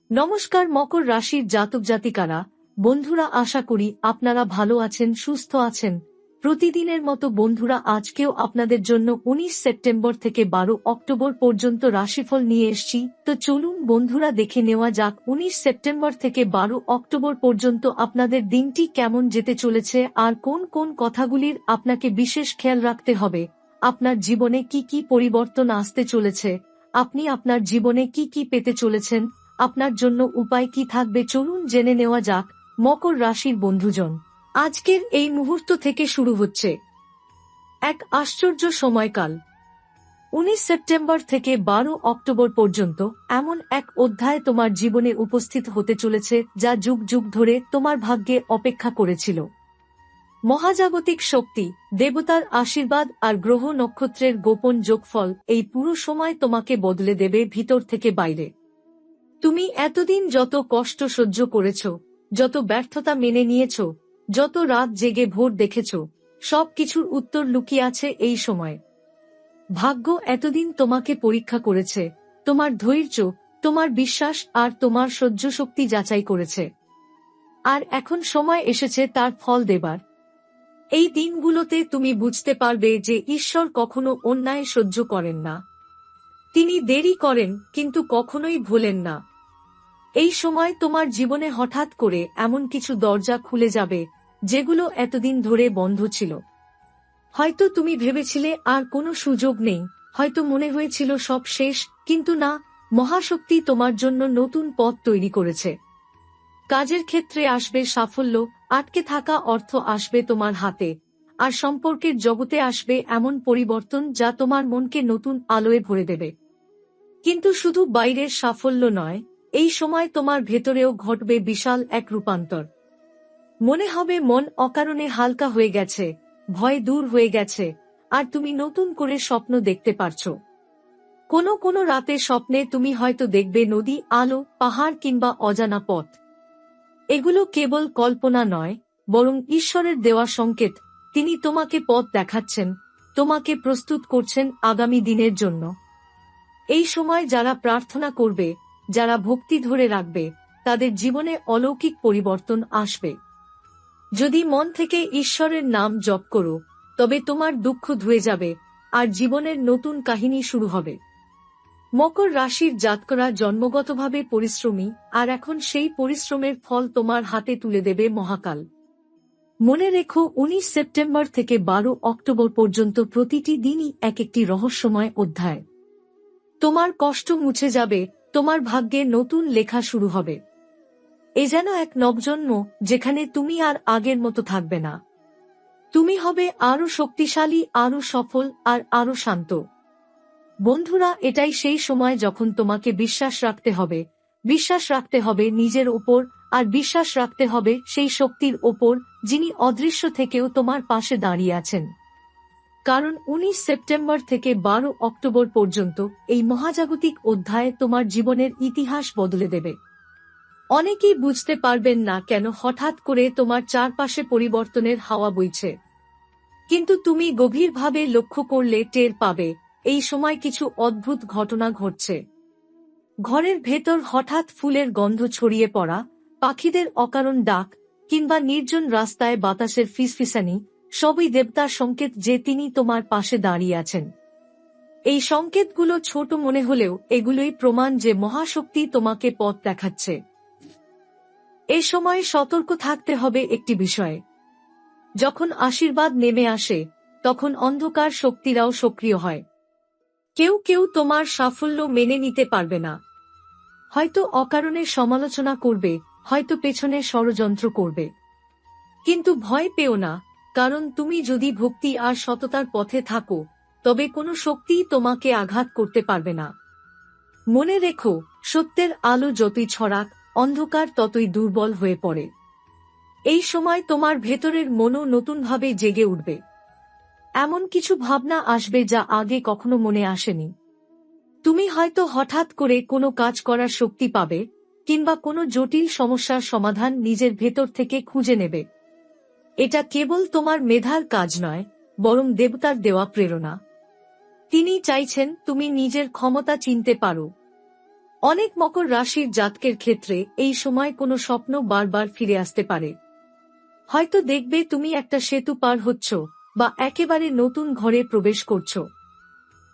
নমস্কার মকর রাশির জাতক জাতিকারা, বন্ধুরা, আশা করি আপনারা ভালো আছেন, সুস্থ আছেন। প্রতিদিনের মতো বন্ধুরা, আজকেও আপনাদের জন্য 19 সেপ্টেম্বর থেকে 12 অক্টোবর পর্যন্ত রাশিফল নিয়ে এসেছি। তো চলুন বন্ধুরা, দেখে নেওয়া যাক 19 সেপ্টেম্বর থেকে 12 অক্টোবর পর্যন্ত আপনাদের দিনটি কেমন যেতে চলেছে আর কোন কোন কথাগুলির আপনাকে বিশেষ খেয়াল রাখতে হবে। আপনার জীবনে কি কি পরিবর্তন আসতে চলেছে, আপনি আপনার জীবনে কি কি পেতে চলেছেন, আপনার জন্য উপায় কি থাকবে, চলুন জেনে নেওয়া যাক। মকর রাশির বন্ধুজন, আজকের এই মুহূর্ত থেকে শুরু হচ্ছে এক আশ্চর্য সময়কাল। 19 সেপ্টেম্বর থেকে 12 অক্টোবর পর্যন্ত এমন এক অধ্যায় তোমার জীবনে উপস্থিত হতে চলেছে যা যুগ যুগ ধরে তোমার ভাগ্যে অপেক্ষা করেছিল। মহাজাগতিক শক্তি, দেবতার আশীর্বাদ আর গ্রহ নক্ষত্রের গোপন যোগফল এই পুরো সময় তোমাকে বদলে দেবে ভিতর থেকে বাইরে। তুমি এতদিন যত কষ্ট সহ্য করেছ, যত ব্যর্থতা মেনে নিয়েছ, যত রাত জেগে ভোর দেখেছ, সবকিছুর উত্তর লুকিয়ে আছে এই সময়। ভাগ্য এতদিন তোমাকে পরীক্ষা করেছে, তোমার ধৈর্য, তোমার বিশ্বাস আর তোমার সহ্য শক্তি যাচাই করেছে। আর এখন সময় এসেছে তার ফল দেবার। এই দিনগুলোতে তুমি বুঝতে পারবে যে ঈশ্বর কখনো অন্যায় সহ্য করেন না। তিনি দেরি করেন কিন্তু কখনোই ভোলেন না। এই সময় তোমার জীবনে হঠাৎ করে এমন কিছু দরজা খুলে যাবে যেগুলো এতদিন ধরে বন্ধ ছিল। হয়তো তুমি ভেবেছিলে আর কোনো সুযোগ নেই, হয়তো মনে হয়েছিল সব শেষ, কিন্তু না, মহাশক্তি তোমার জন্য নতুন পথ তৈরি করেছে। কাজের ক্ষেত্রে আসবে সাফল্য, আটকে থাকা অর্থ আসবে তোমার হাতে, আর সম্পর্কের জগতে আসবে এমন পরিবর্তন যা তোমার মনকে নতুন আলোয় ভরে দেবে। কিন্তু শুধু বাইরের সাফল্য নয়, এই সময় তোমার ভেতরেও ঘটবে বিশাল এক রূপান্তর। মনে হবে মন অকারণে হালকা হয়ে গেছে, ভয় দূর হয়ে গেছে, আর তুমি নতুন করে স্বপ্ন দেখতে পারছো। কোনো কোনো রাতে স্বপ্নে তুমি হয়তো দেখবে নদী, আলো, পাহাড় কিংবা অজানা পথ। এগুলো কেবল কল্পনা নয়, বরং ঈশ্বরের দেওয়া সংকেত। তিনি তোমাকে পথ দেখাচ্ছেন, তোমাকে প্রস্তুত করছেন আগামী দিনের জন্য। এই সময় যারা প্রার্থনা করবে, যারা ভক্তি ধরে রাখবে, তাদের জীবনে অলৌকিক পরিবর্তন আসবে। যদি মন থেকে ঈশ্বরের নাম জপ করো, তবে তোমার দুঃখ ধুয়ে যাবে আর জীবনের নতুন কাহিনী শুরু হবে। মকর রাশির জাতকরা জন্মগতভাবে পরিশ্রমী, আর এখন সেই পরিশ্রমের ফল তোমার হাতে তুলে দেবে মহাকাল। মনে রেখো, 19 সেপ্টেম্বর থেকে 12 অক্টোবর পর্যন্ত প্রতিটি দিনই এক একটি রহস্যময় অধ্যায়। তোমার কষ্ট মুছে যাবে, তোমার ভাগ্যে নতুন লেখা শুরু হবে। এ যেন এক নবজন্ম, যেখানে তুমি আর আগের মতো থাকবে না। তুমি হবে আরো শক্তিশালী, আরো সফল আর আরো শান্ত। বন্ধুরা, এটাই সেই সময় যখন তোমাকে বিশ্বাস রাখতে হবে। বিশ্বাস রাখতে হবে নিজের ওপর, আর বিশ্বাস রাখতে হবে সেই শক্তির ওপর যিনি অদৃশ্য থেকেও তোমার পাশে দাঁড়িয়ে আছেন। কারণ 19 সেপ্টেম্বর থেকে 12 অক্টোবর পর্যন্ত এই মহাজাগতিক অধ্যায় তোমার জীবনের ইতিহাস বদলে দেবে। অনেকেই বুঝতে পারবেন না কেন হঠাৎ করে তোমার চারপাশে পরিবর্তনের হাওয়া বইছে, কিন্তু তুমি গভীরভাবে লক্ষ্য করলে টের পাবে এই সময় কিছু অদ্ভুত ঘটনা ঘটছে। ঘরের ভেতর হঠাৎ ফুলের গন্ধ ছড়িয়ে পড়া, পাখিদের অকারণ ডাক, কিংবা নির্জন রাস্তায় বাতাসের ফিসফিসানি, সবই দেবতার সংকেত যে তিনি তোমার পাশে দাঁড়িয়ে আছেন। এই সংকেতগুলো ছোট মনে হলেও এগুলোই প্রমাণ যে মহাশক্তি তোমাকে পথ দেখাচ্ছে। এ সময় সতর্ক থাকতে হবে একটি বিষয়ে। যখন আশীর্বাদ নেমে আসে, তখন অন্ধকার শক্তিরাও সক্রিয় হয়। কেউ কেউ তোমার সাফল্য মেনে নিতে পারবে না, হয়তো অকারণে সমালোচনা করবে, হয়তো পেছনে ষড়যন্ত্র করবে। কিন্তু ভয় পেও না, কারণ তুমি যদি ভক্তি আর সততার পথে থাকো, তবে কোনো শক্তিই তোমাকে আঘাত করতে পারবে না। মনে রেখো, সত্যের আলো যতই ছড়াক, অন্ধকার ততই দুর্বল হয়ে পড়ে। এই সময় তোমার ভেতরের মনও নতুনভাবে জেগে উঠবে। এমন কিছু ভাবনা আসবে যা আগে কখনো মনে আসেনি। তুমি হয়তো হঠাৎ করে কোনো কাজ করার শক্তি পাবে, কিংবা কোনো জটিল সমস্যার সমাধান নিজের ভেতর থেকে খুঁজে নেবে। এটা কেবল তোমার মেধার কাজ নয়, বরং দেবতার দেওয়া প্রেরণা। তিনি চাইছেন তুমি নিজের ক্ষমতা চিনতে পারো। অনেক মকর রাশির জাতকের ক্ষেত্রে এই সময় কোনো স্বপ্ন বারবার ফিরে আসতে পারে। হয়তো দেখবে তুমি একটা সেতু পার হচ্ছ বা একেবারে নতুন ঘরে প্রবেশ করছো।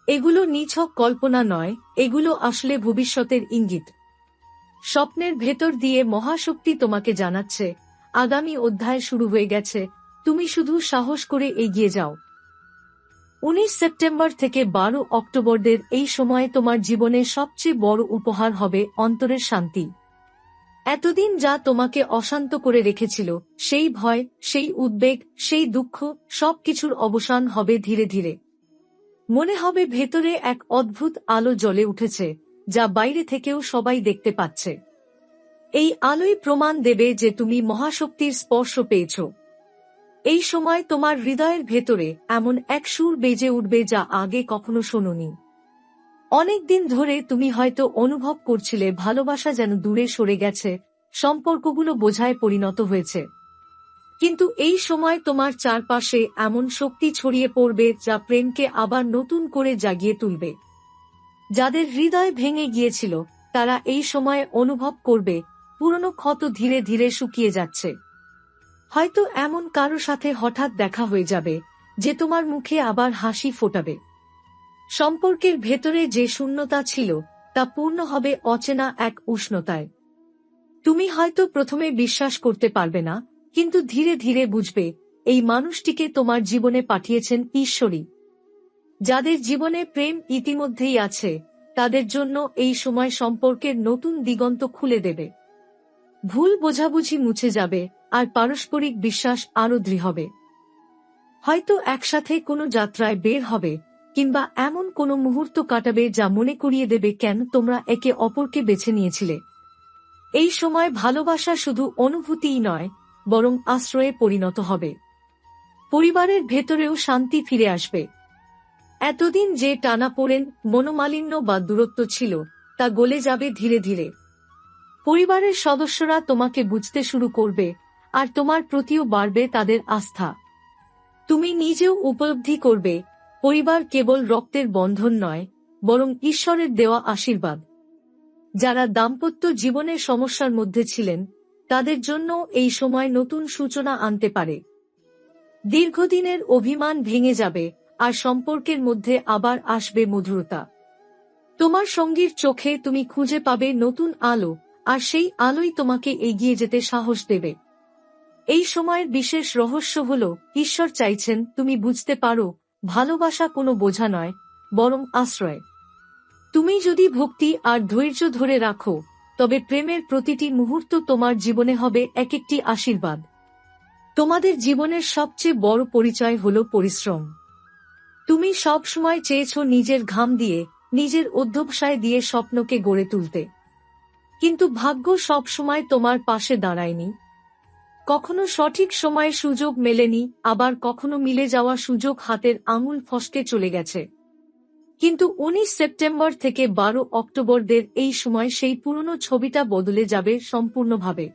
এগুলো নিছক কল্পনা নয়, এগুলো আসলে ভবিষ্যতের ইঙ্গিত। স্বপ্নের ভেতর দিয়ে মহাশক্তি তোমাকে জানাচ্ছে আগামী অধ্যায় শুরু হয়ে গেছে, তুমি শুধু সাহস করে এগিয়ে যাও। 19 সেপ্টেম্বর থেকে 12 অক্টোবরদের এই সময়ে তোমার জীবনের সবচেয়ে বড় উপহার হবে অন্তরের শান্তি। এতদিন যা তোমাকে অশান্ত করে রেখেছিল, সেই ভয়, সেই উদ্বেগ, সেই দুঃখ, সবকিছুর অবসান হবে ধীরে ধীরে। মনে হবে ভেতরে এক অদ্ভুত আলো জ্বলে উঠেছে, যা বাইরে থেকেও সবাই দেখতে পাচ্ছে। এই আলোই প্রমাণ দেবে যে তুমি মহাশক্তির স্পর্শ পেয়েছ। এই সময় তোমার হৃদয়ের ভেতরে এমন এক সুর বেজে উঠবে যা আগে কখনো শোনোনি। অনেকদিন ধরে তুমি হয়তো অনুভব করছিলে ভালোবাসা যেন দূরে সরে গেছে, সম্পর্কগুলো বোঝায় পরিণত হয়েছে। কিন্তু এই সময় তোমার চারপাশে এমন শক্তি ছড়িয়ে পড়বে যা প্রেমকে আবার নতুন করে জাগিয়ে তুলবে। যাদের হৃদয় ভেঙে গিয়েছিল, তারা এই সময়ে অনুভব করবে পুরনো ক্ষত ধীরে ধীরে শুকিয়ে যাচ্ছে। হয়তো এমন কারো সাথে হঠাৎ দেখা হয়ে যাবে যে তোমার মুখে আবার হাসি ফোটাবে। সম্পর্কের ভেতরে যে শূন্যতা ছিল তা পূর্ণ হবে অচেনা এক উষ্ণতায়। তুমি হয়তো প্রথমে বিশ্বাস করতে পারবে না, কিন্তু ধীরে ধীরে বুঝবে এই মানুষটিকে তোমার জীবনে পাঠিয়েছেন ঈশ্বরই। যাদের জীবনে প্রেম ইতিমধ্যেই আছে, তাদের জন্য এই সময় সম্পর্কের নতুন দিগন্ত খুলে দেবে। ভুল বোঝাবুঝি মুছে যাবে আর পারস্পরিক বিশ্বাস আরও দৃঢ় হবে। হয়তো একসাথে কোনো যাত্রায় বের হবে, কিংবা এমন কোনো মুহূর্ত কাটাবে যা মনে করিয়ে দেবে কেন তোমরা একে অপরকে বেছে নিয়েছিলে। এই সময় ভালোবাসা শুধু অনুভূতিই নয়, বরং আশ্রয়ে পরিণত হবে। পরিবারের ভেতরেও শান্তি ফিরে আসবে। এতদিন যে টানাপোড়েন, মনোমালিন্য বা দূরত্ব ছিল, তা গলে যাবে ধীরে ধীরে। পরিবারের সদস্যরা তোমাকে বুঝতে শুরু করবে, আর তোমার প্রতিও বাড়বে তাদের আস্থা। তুমি নিজেও উপলব্ধি করবে পরিবার কেবল রক্তের বন্ধন নয়, বরং ঈশ্বরের দেওয়া আশীর্বাদ। যারা দাম্পত্য জীবনের সমস্যার মধ্যে ছিলেন, তাদের জন্য এই সময় নতুন সূচনা আনতে পারে। দীর্ঘদিনের অভিমান ভেঙে যাবে, আর সম্পর্কের মধ্যে আবার আসবে মধুরতা। তোমার সঙ্গীর চোখে তুমি খুঁজে পাবে নতুন আলো, আর সেই আলোই তোমাকে এগিয়ে যেতে সাহস দেবে। এই সময়ের বিশেষ রহস্য হল, ঈশ্বর চাইছেন তুমি বুঝতে পারো ভালোবাসা কোনো বোঝা নয়, বরং আশ্রয়। তুমি যদি ভক্তি আর ধৈর্য ধরে রাখো, তবে প্রেমের প্রতিটি মুহূর্ত তোমার জীবনে হবে এক একটি আশীর্বাদ। তোমাদের জীবনের সবচেয়ে বড় পরিচয় হল পরিশ্রম। তুমি সব সময় চেয়েছ নিজের ঘাম দিয়ে, নিজের অধ্যবসায় দিয়ে স্বপ্নকে গড়ে তুলতে। কিন্তু ভাগ্য সব সময় তোমার পাশে দাঁড়ায়নি। কখনো সঠিক সময়ে সুযোগ মেলেনি, আবার কখনো মিলে যাওয়া সুযোগ হাতের আঙুল ফসকে চলে গেছে। কিন্তু 19 সেপ্টেম্বর থেকে 12 অক্টোবরদের এই সময় সেই পুরনো ছবিটা বদলে যাবে সম্পূর্ণভাবে।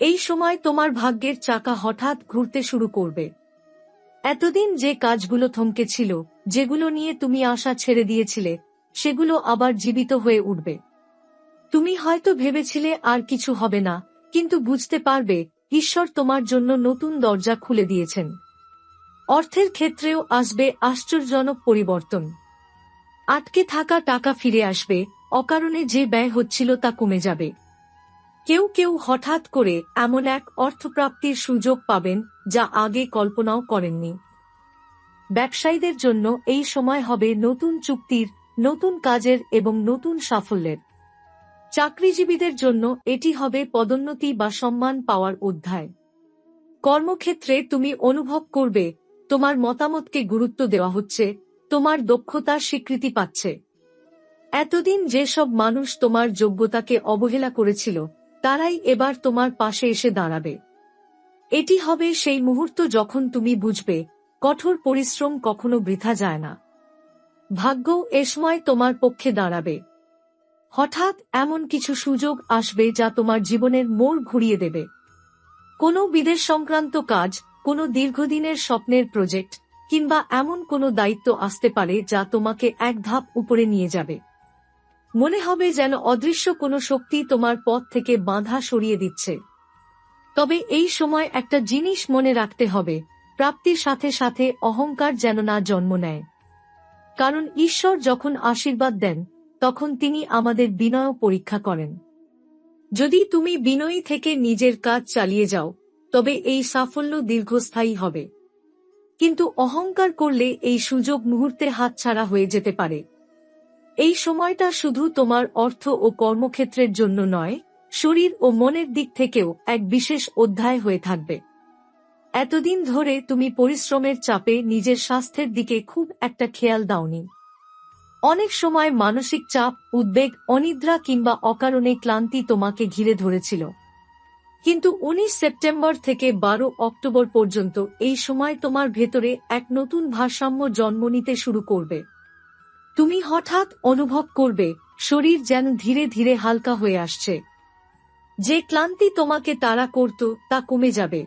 এই সময় তোমার ভাগ্যের চাকা হঠাৎ ঘুরতে শুরু করবে। এতদিন যে কাজগুলো থমকে ছিল, যেগুলো নিয়ে তুমি আশা ছেড়ে দিয়েছিলে, সেগুলো আবার জীবিত হয়ে উঠবে। তুমি হয়তো ভেবেছিলে আর কিছু হবে না, কিন্তু বুঝতে পারবে ঈশ্বর তোমার জন্য নতুন দরজা খুলে দিয়েছেন। অর্থের ক্ষেত্রেও আসবে আশ্চর্যজনক পরিবর্তন। আটকে থাকা টাকা ফিরে আসবে, অকারণে যে ব্যয় হচ্ছিল তা কমে যাবে। কেউ কেউ হঠাৎ করে এমন এক অর্থপ্রাপ্তির সুযোগ পাবেন যা আগে কল্পনাও করেননি। ব্যবসায়ীদের জন্য এই সময় হবে নতুন চুক্তির, নতুন কাজের এবং নতুন সাফল্যের। চাকরিজীবীদের জন্য এটি হবে পদোন্নতি বা সম্মান পাওয়ার অধ্যায়। কর্মক্ষেত্রে তুমি অনুভব করবে তোমার মতামতকে গুরুত্ব দেওয়া হচ্ছে, তোমার দক্ষতার স্বীকৃতি পাচ্ছে। এতদিন যেসব মানুষ তোমার যোগ্যতাকে অবহেলা করেছিল, তারাই এবার তোমার পাশে এসে দাঁড়াবে। এটি হবে সেই মুহূর্ত যখন তুমি বুঝবে কঠোর পরিশ্রম কখনো বৃথা যায় না। ভাগ্য এ সময় তোমার পক্ষে দাঁড়াবে। হঠাৎ এমন কিছু সুযোগ আসবে যা তোমার জীবনের মোড় ঘুরিয়ে দেবে। কোনো বিদেশ সংক্রান্ত কাজ, কোনো দীর্ঘদিনের স্বপ্নের প্রজেক্ট, কিংবা এমন কোনো দায়িত্ব আসতে পারে যা তোমাকে এক ধাপ উপরে নিয়ে যাবে। মনে হবে যেন অদৃশ্য কোনো শক্তি তোমার পথ থেকে বাধা সরিয়ে দিচ্ছে। তবে এই সময় একটা জিনিস মনে রাখতে হবে, প্রাপ্তির সাথে সাথে অহংকার যেন না জন্ম নেয়। কারণ ঈশ্বর যখন আশীর্বাদ দেন, তখন তিনি আমাদের বিনয় পরীক্ষা করেন। যদি তুমি বিনয়ী থেকে নিজের কাজ চালিয়ে যাও, তবে এই সাফল্য দীর্ঘস্থায়ী হবে। কিন্তু অহংকার করলে এই সুযোগ মুহূর্তে হাতছাড়া হয়ে যেতে পারে। এই সময়টা শুধু তোমার অর্থ ও কর্মক্ষেত্রের জন্য নয়, শরীর ও মনের দিক থেকেও এক বিশেষ অধ্যায় হয়ে থাকবে। এতদিন ধরে তুমি পরিশ্রমের চাপে নিজের স্বাস্থ্যের দিকে খুব একটা খেয়াল দাওনি। অনেক সময় মানসিক চাপ, উদ্বেগ, অনিদ্রা কিংবা অকারণে ক্লান্তি তোমাকে ঘিরে ধরেছিল। কিন্তু 19 সেপ্টেম্বর থেকে 12 অক্টোবর পর্যন্ত এই সময় তোমার ভেতরে এক নতুন ভারসাম্য জন্ম নিতে শুরু করবে। তুমি হঠাৎ অনুভব করবে শরীর যেন ধীরে ধীরে হালকা হয়ে আসছে। যে ক্লান্তি তোমাকে তাড়া করত তা কমে যাবে।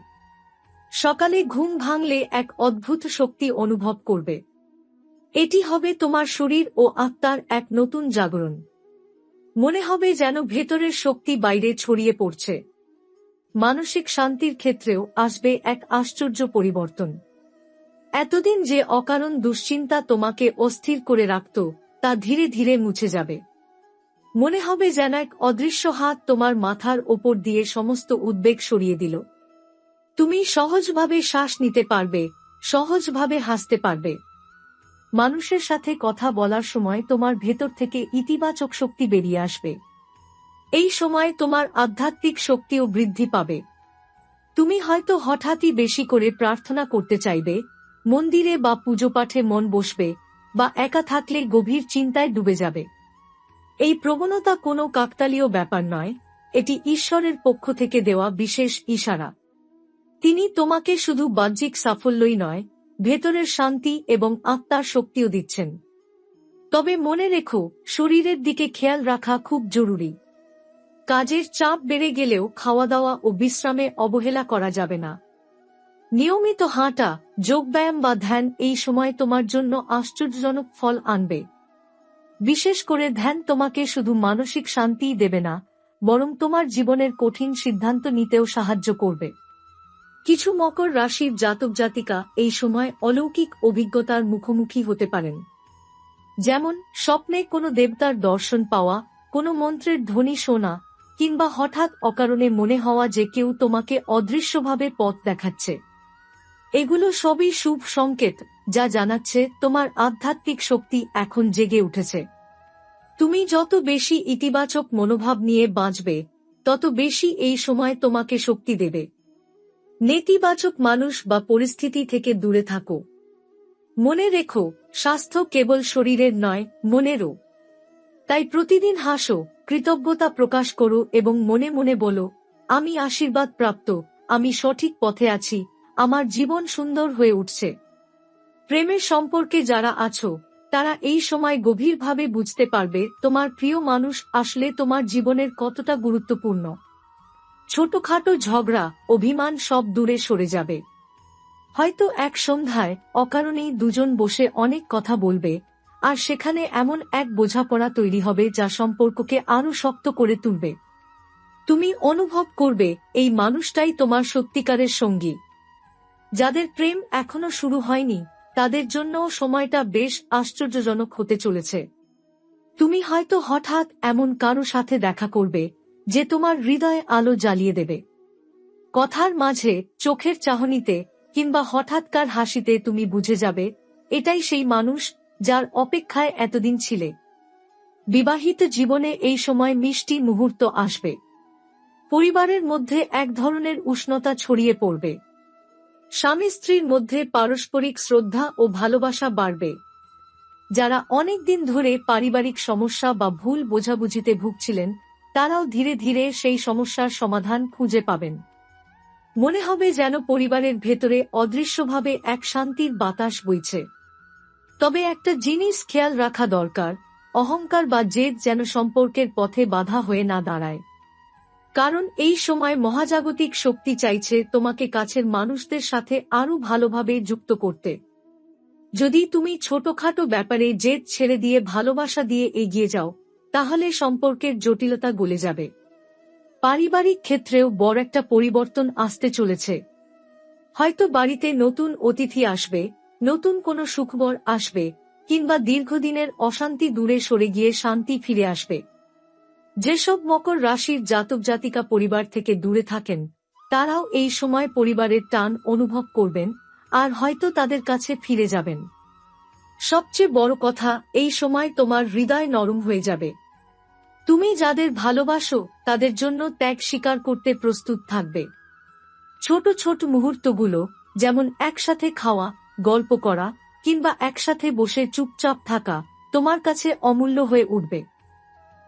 সকালে ঘুম ভাঙলে এক অদ্ভুত শক্তি অনুভব করবে। এটি হবে তোমার শরীর ও আত্মার এক নতুন জাগরণ। মনে হবে যেন ভেতরের শক্তি বাইরে ছড়িয়ে পড়ছে। মানসিক শান্তির ক্ষেত্রেও আসবে এক আশ্চর্য পরিবর্তন। এতদিন যে অকারণ দুশ্চিন্তা তোমাকে অস্থির করে রাখত, তা ধীরে ধীরে মুছে যাবে। মনে হবে যেন এক অদৃশ্য হাত তোমার মাথার ওপর দিয়ে সমস্ত উদ্বেগ সরিয়ে দিল। তুমি সহজভাবে শ্বাস নিতে পারবে, সহজভাবে হাসতে পারবে। মানুষের সাথে কথা বলার সময় তোমার ভেতর থেকে ইতিবাচক শক্তি বেরিয়ে আসবে। এই সময় তোমার আধ্যাত্মিক শক্তিও বৃদ্ধি পাবে। তুমি হয়তো হঠাৎই বেশি করে প্রার্থনা করতে চাইবে, মন্দিরে বা পুজো পাঠে মন বসবে, বা একা থাকলে গভীর চিন্তায় ডুবে যাবে। এই প্রবণতা কোনো কাকতালীয় ব্যাপার নয়, এটি ঈশ্বরের পক্ষ থেকে দেওয়া বিশেষ ইশারা। তিনি তোমাকে শুধু বাহ্যিক সাফল্যই নয়, ভেতরের শান্তি এবং আত্মার শক্তিও দিচ্ছেন। তবে মনে রেখো, শরীরের দিকে খেয়াল রাখা খুব জরুরি। কাজের চাপ বেড়ে গেলেও খাওয়া দাওয়া ও বিশ্রামে অবহেলা করা যাবে না। নিয়মিত হাঁটা, যোগব্যায়াম বা ধ্যান এই সময় তোমার জন্য আশ্চর্যজনক ফল আনবে। বিশেষ করে ধ্যান তোমাকে শুধু মানসিক শান্তিই দেবে না, বরং তোমার জীবনের কঠিন সিদ্ধান্ত নিতেও সাহায্য করবে। কিছু মকর রাশির জাতক জাতিকা এই সময় অলৌকিক অভিজ্ঞতার মুখোমুখি হতে পারেন। যেমন স্বপ্নে কোনো দেবতার দর্শন পাওয়া, কোনো মন্ত্রের ধ্বনি শোনা, কিংবা হঠাৎ অকারণে মনে হওয়া যে কেউ তোমাকে অদৃশ্যভাবে পথ দেখাচ্ছে। এগুলো সবই শুভ সংকেত, যা জানাচ্ছে তোমার আধ্যাত্মিক শক্তি এখন জেগে উঠেছে। তুমি যত বেশি ইতিবাচক মনোভাব নিয়ে বাঁচবে, তত বেশি এই সময় তোমাকে শক্তি দেবে। নেতিবাচক মানুষ বা পরিস্থিতি থেকে দূরে থাকো। মনে রেখো, স্বাস্থ্য কেবল শরীরের নয়, মনেরও। তাই প্রতিদিন হাসো, কৃতজ্ঞতা প্রকাশ করো এবং মনে মনে বলো, আমি আশীর্বাদ প্রাপ্ত, আমি সঠিক পথে আছি, আমার জীবন সুন্দর হয়ে উঠছে। প্রেমের সম্পর্কে যারা আছো, তারা এই সময় গভীরভাবে বুঝতে পারবে তোমার প্রিয় মানুষ আসলে তোমার জীবনের কতটা গুরুত্বপূর্ণ। ছোটখাটো ঝগড়া, অভিমান সব দূরে সরে যাবে। হয়তো এক সন্ধ্যায় অকারণেই দুজন বসে অনেক কথা বলবে, আর সেখানে এমন এক বোঝাপড়া তৈরি হবে যা সম্পর্ককে আরো শক্ত করে তুলবে। তুমি অনুভব করবে এই মানুষটাই তোমার সত্যিকারের সঙ্গী। যাদের প্রেম এখনো শুরু হয়নি, তাদের জন্য সময়টা বেশ আশ্চর্যজনক হতে চলেছে। তুমি হয়তো হঠাৎ এমন কারো সাথে দেখা করবে, যে তোমার হৃদয়ে আলো জ্বালিয়ে দেবে। কথার মাঝে, চোখের চাহনিতে, কিংবা হঠাৎকার হাসিতে তুমি বুঝে যাবে, এটাই সেই মানুষ যার অপেক্ষায় এতদিন ছিলে। বিবাহিত জীবনে এই সময় মিষ্টি মুহূর্ত আসবে। পরিবারের মধ্যে এক ধরনের উষ্ণতা ছড়িয়ে পড়বে। স্বামী স্ত্রীর মধ্যে পারস্পরিক শ্রদ্ধা ও ভালোবাসা বাড়বে। যারা অনেক দিন ধরে পারিবারিক সমস্যা বা ভুল বোঝাবুঝিতে ভুগছিলেন, তারাও ধীরে ধীরে সেই সমস্যার সমাধান খুঁজে পাবেন। মনে হবে যেন পরিবারের ভেতরে অদৃশ্যভাবে এক শান্তির বাতাস বইছে। তবে একটা জিনিস খেয়াল রাখা দরকার, অহংকার বা জেদ যেন সম্পর্কের পথে বাধা হয়ে না দাঁড়ায়। কারণ এই সময় মহাজাগতিক শক্তি চাইছে তোমাকে কাছের মানুষদের সাথে আরো ভালোভাবে যুক্ত করতে। যদি তুমি ছোটখাটো ব্যাপারে জেদ ছেড়ে দিয়ে ভালোবাসা দিয়ে এগিয়ে যাও, তাহলে সম্পর্কের জটিলতা গলে যাবে। পারিবারিক ক্ষেত্রেও বড় একটা পরিবর্তন আসতে চলেছে। হয়তো বাড়িতে নতুন অতিথি আসবে, নতুন কোনো সুখবর আসবে, কিংবা দীর্ঘদিনের অশান্তি দূরে সরে গিয়ে শান্তি ফিরে আসবে। যেসব মকর রাশির জাতক জাতিকা পরিবার থেকে দূরে থাকেন, তারাও এই সময় পরিবারের টান অনুভব করবেন আর হয়তো তাদের কাছে ফিরে যাবেন। সবচেয়ে বড় কথা, এই সময় তোমার হৃদয় নরম হয়ে যাবে। তুমি যাদের ভালোবাসো তাদের জন্য ত্যাগ স্বীকার করতে প্রস্তুত থাকবে। ছোট ছোট মুহূর্তগুলো, যেমন একসাথে খাওয়া, গল্প করা কিংবা একসাথে বসে চুপচাপ থাকা, তোমার কাছে অমূল্য হয়ে উঠবে।